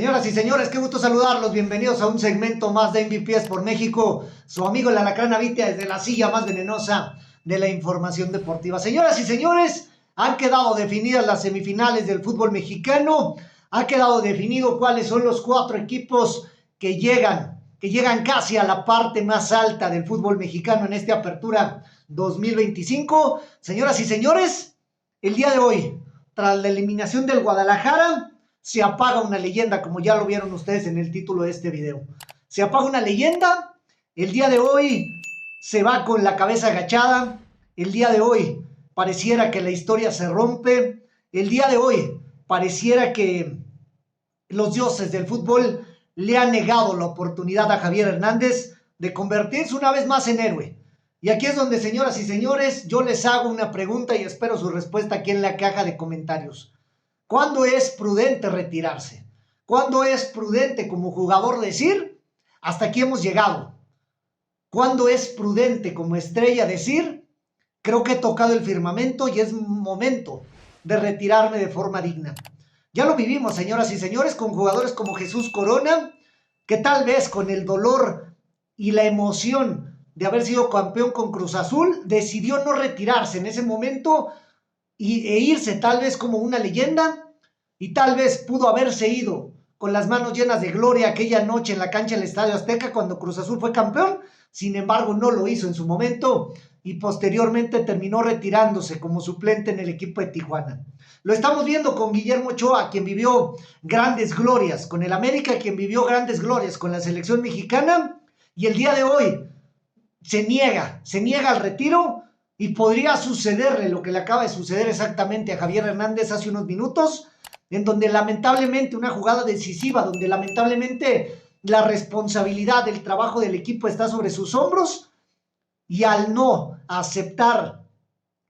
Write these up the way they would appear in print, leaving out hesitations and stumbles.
Señoras y señores, qué gusto saludarlos. Bienvenidos a un segmento más de MVPs por México. Su amigo el Alacrán Avitia desde la silla más venenosa de la información deportiva. Señoras y señores, han quedado definidas las semifinales del fútbol mexicano. Ha quedado definido cuáles son los 4 equipos que llegan casi a la parte más alta del fútbol mexicano en esta apertura 2025. Señoras y señores, el día de hoy, tras la eliminación del Guadalajara, se apaga una leyenda, como ya lo vieron ustedes en el título de este video. Se apaga una leyenda. El día de hoy se va con la cabeza agachada. El día de hoy pareciera que la historia se rompe. El día de hoy pareciera que los dioses del fútbol le han negado la oportunidad a Javier Hernández de convertirse una vez más en héroe. Y aquí es donde, señoras y señores, yo les hago una pregunta y espero su respuesta aquí en la caja de comentarios. ¿Cuándo es prudente retirarse? ¿Cuándo es prudente como jugador decir, hasta aquí hemos llegado? ¿Cuándo es prudente como estrella decir, creo que he tocado el firmamento y es momento de retirarme de forma digna? Ya lo vivimos, señoras y señores, con jugadores como Jesús Corona, que tal vez con el dolor y la emoción de haber sido campeón con Cruz Azul, decidió no retirarse en ese momento e irse tal vez como una leyenda, y tal vez pudo haberse ido con las manos llenas de gloria aquella noche en la cancha del Estadio Azteca cuando Cruz Azul fue campeón. Sin embargo, no lo hizo en su momento y posteriormente terminó retirándose como suplente en el equipo de Tijuana. Lo estamos viendo con Guillermo Ochoa, quien vivió grandes glorias con el América, quien vivió grandes glorias con la selección mexicana, y el día de hoy se niega al retiro. Y podría sucederle lo que le acaba de suceder exactamente a Javier Hernández hace unos minutos, en donde lamentablemente una jugada decisiva, donde lamentablemente la responsabilidad del trabajo del equipo está sobre sus hombros, y al no aceptar,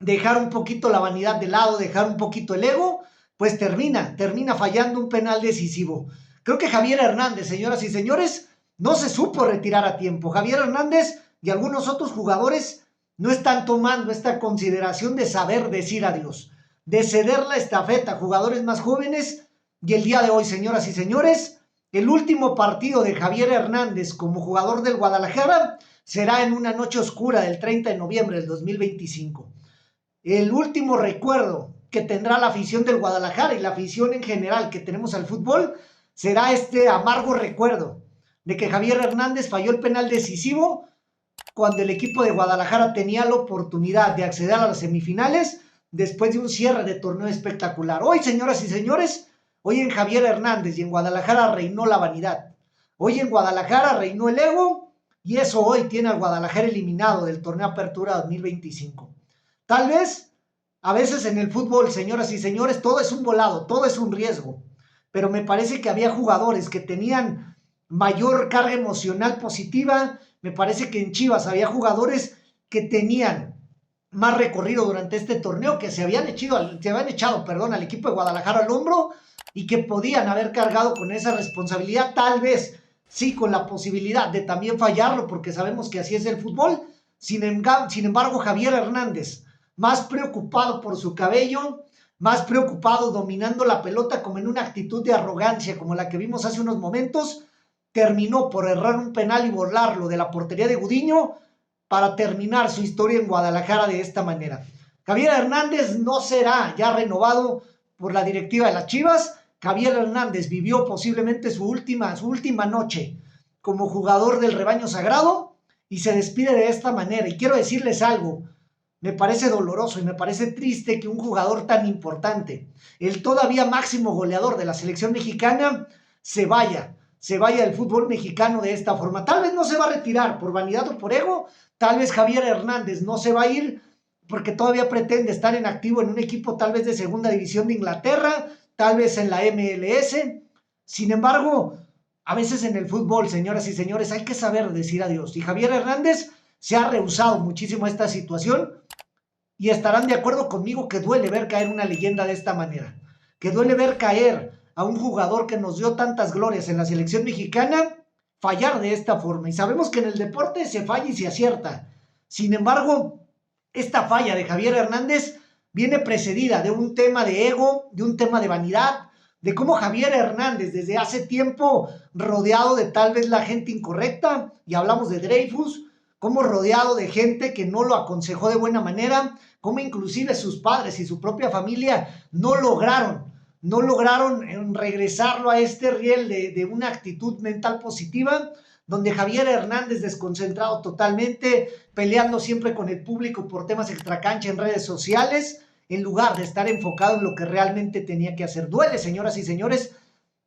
dejar un poquito la vanidad de lado, dejar un poquito el ego, pues termina fallando un penal decisivo. Creo que Javier Hernández, señoras y señores, no se supo retirar a tiempo. Javier Hernández y algunos otros jugadores no están tomando esta consideración de saber decir adiós, de ceder la estafeta a jugadores más jóvenes. Y el día de hoy, señoras y señores, el último partido de Javier Hernández como jugador del Guadalajara será en una noche oscura del 30 de noviembre del 2025. El último recuerdo que tendrá la afición del Guadalajara y la afición en general que tenemos al fútbol será este amargo recuerdo de que Javier Hernández falló el penal decisivo cuando el equipo de Guadalajara tenía la oportunidad de acceder a las semifinales después de un cierre de torneo espectacular. Hoy, señoras y señores, hoy en Javier Hernández y en Guadalajara reinó la vanidad. Hoy en Guadalajara reinó el ego, y eso hoy tiene al Guadalajara eliminado del torneo Apertura 2025. Tal vez, a veces en el fútbol, señoras y señores, todo es un volado, todo es un riesgo, pero me parece que había jugadores que tenían mayor carga emocional positiva. Me parece que en Chivas había jugadores que tenían más recorrido durante este torneo, que se habían echado al equipo de Guadalajara al hombro y que podían haber cargado con esa responsabilidad, tal vez sí con la posibilidad de también fallarlo, porque sabemos que así es el fútbol. Sin embargo, Javier Hernández, más preocupado por su cabello, más preocupado dominando la pelota como en una actitud de arrogancia como la que vimos hace unos momentos, terminó por errar un penal y volarlo de la portería de Gudiño para terminar su historia en Guadalajara de esta manera. Javier Hernández no será ya renovado por la directiva de las Chivas. Javier Hernández vivió posiblemente su última noche como jugador del rebaño sagrado y se despide de esta manera. Y quiero decirles algo, me parece doloroso y me parece triste que un jugador tan importante, el todavía máximo goleador de la selección mexicana, se vaya del fútbol mexicano de esta forma. Tal vez no se va a retirar por vanidad o por ego, tal vez Javier Hernández no se va a ir porque todavía pretende estar en activo en un equipo tal vez de segunda división de Inglaterra, tal vez en la MLS. Sin embargo, a veces en el fútbol, señoras y señores, hay que saber decir adiós. Y Javier Hernández se ha rehusado muchísimo a esta situación, y estarán de acuerdo conmigo que duele ver caer una leyenda de esta manera, que duele ver caer a un jugador que nos dio tantas glorias en la selección mexicana fallar de esta forma. Y sabemos que en el deporte se falla y se acierta. Sin embargo, esta falla de Javier Hernández viene precedida de un tema de ego, de un tema de vanidad, de cómo Javier Hernández desde hace tiempo rodeado de tal vez la gente incorrecta, y hablamos de Dreyfus, como rodeado de gente que no lo aconsejó de buena manera, como inclusive sus padres y su propia familia no lograron regresarlo a este riel de una actitud mental positiva, donde Javier Hernández desconcentrado totalmente, peleando siempre con el público por temas extracancha en redes sociales, en lugar de estar enfocado en lo que realmente tenía que hacer. Duele, señoras y señores,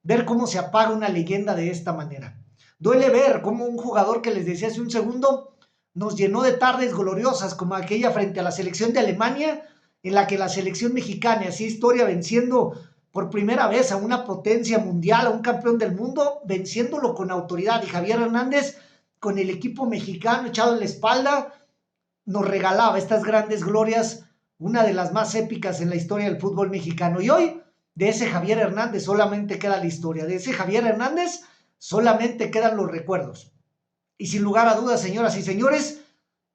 ver cómo se apaga una leyenda de esta manera. Duele ver cómo un jugador que les decía hace un segundo nos llenó de tardes gloriosas, como aquella frente a la selección de Alemania, en la que la selección mexicana hacía historia venciendo por primera vez a una potencia mundial, a un campeón del mundo, venciéndolo con autoridad. Y Javier Hernández, con el equipo mexicano echado en la espalda, nos regalaba estas grandes glorias, una de las más épicas en la historia del fútbol mexicano. Y hoy, de ese Javier Hernández solamente queda la historia, de ese Javier Hernández solamente quedan los recuerdos. Y sin lugar a dudas, señoras y señores,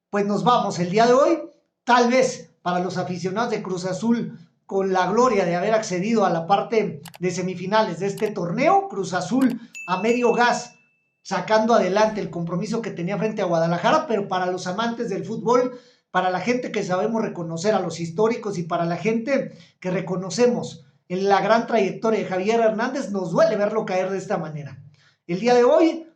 pues nos vamos el día de hoy, tal vez para los aficionados de Cruz Azul, con la gloria de haber accedido a la parte de semifinales de este torneo. Cruz Azul a medio gas, sacando adelante el compromiso que tenía frente a Guadalajara, pero para los amantes del fútbol, para la gente que sabemos reconocer a los históricos y para la gente que reconocemos en la gran trayectoria de Javier Hernández, nos duele verlo caer de esta manera. El día de hoy,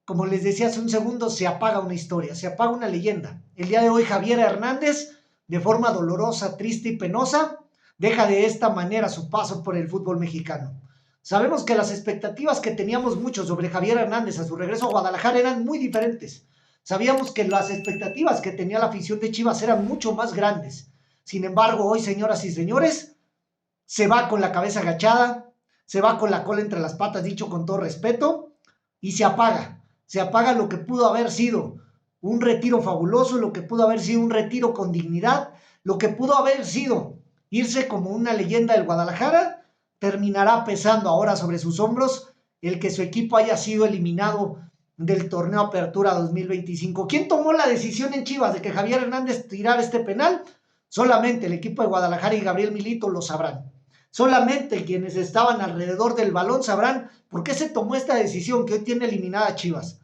como les decía hace un segundo, se apaga una historia, se apaga una leyenda. El día de hoy Javier Hernández, de forma dolorosa, triste y penosa, deja de esta manera su paso por el fútbol mexicano. Sabemos que las expectativas que teníamos muchos sobre Javier Hernández a su regreso a Guadalajara eran muy diferentes. Sabíamos que las expectativas que tenía la afición de Chivas eran mucho más grandes. Sin embargo, hoy, señoras y señores, se va con la cabeza agachada, se va con la cola entre las patas, dicho con todo respeto, y se apaga lo que pudo haber sido un retiro fabuloso, lo que pudo haber sido un retiro con dignidad, lo que pudo haber sido irse como una leyenda del Guadalajara. Terminará pesando ahora sobre sus hombros el que su equipo haya sido eliminado del torneo Apertura 2025. ¿Quién tomó la decisión en Chivas de que Javier Hernández tirara este penal? Solamente el equipo de Guadalajara y Gabriel Milito lo sabrán. Solamente quienes estaban alrededor del balón sabrán por qué se tomó esta decisión que hoy tiene eliminada a Chivas.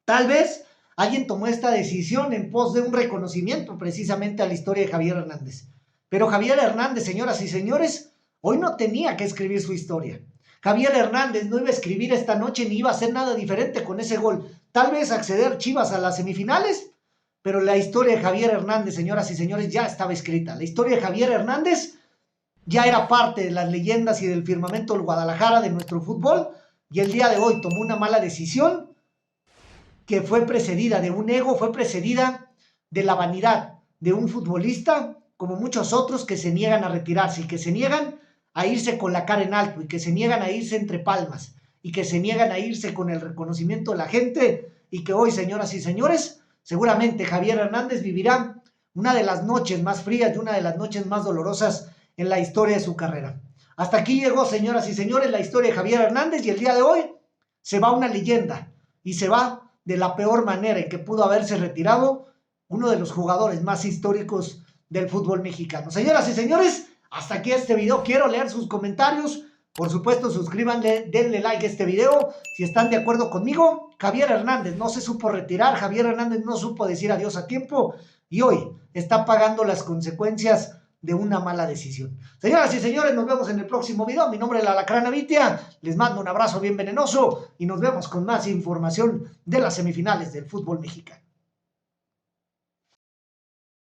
Tal vez alguien tomó esta decisión en pos de un reconocimiento precisamente a la historia de Javier Hernández. Pero Javier Hernández, señoras y señores, hoy no tenía que escribir su historia. Javier Hernández no iba a escribir esta noche ni iba a hacer nada diferente con ese gol. Tal vez acceder Chivas a las semifinales, pero la historia de Javier Hernández, señoras y señores, ya estaba escrita. La historia de Javier Hernández ya era parte de las leyendas y del firmamento del Guadalajara, de nuestro fútbol, y el día de hoy tomó una mala decisión que fue precedida de un ego, fue precedida de la vanidad de un futbolista, como muchos otros que se niegan a retirarse y que se niegan a irse con la cara en alto y que se niegan a irse entre palmas y que se niegan a irse con el reconocimiento de la gente, y que hoy, señoras y señores, seguramente Javier Hernández vivirá una de las noches más frías y una de las noches más dolorosas en la historia de su carrera. Hasta aquí llegó, señoras y señores, la historia de Javier Hernández, y el día de hoy se va una leyenda y se va de la peor manera en que pudo haberse retirado uno de los jugadores más históricos del fútbol mexicano. Señoras y señores, hasta aquí este video. Quiero leer sus comentarios. Por supuesto, suscríbanle, denle like a este video si están de acuerdo conmigo. Javier Hernández no se supo retirar, Javier Hernández no supo decir adiós a tiempo y hoy está pagando las consecuencias de una mala decisión. Señoras y señores, nos vemos en el próximo video. Mi nombre es la Alacrán Avitia. Les mando un abrazo bien venenoso y nos vemos con más información de las semifinales del fútbol mexicano.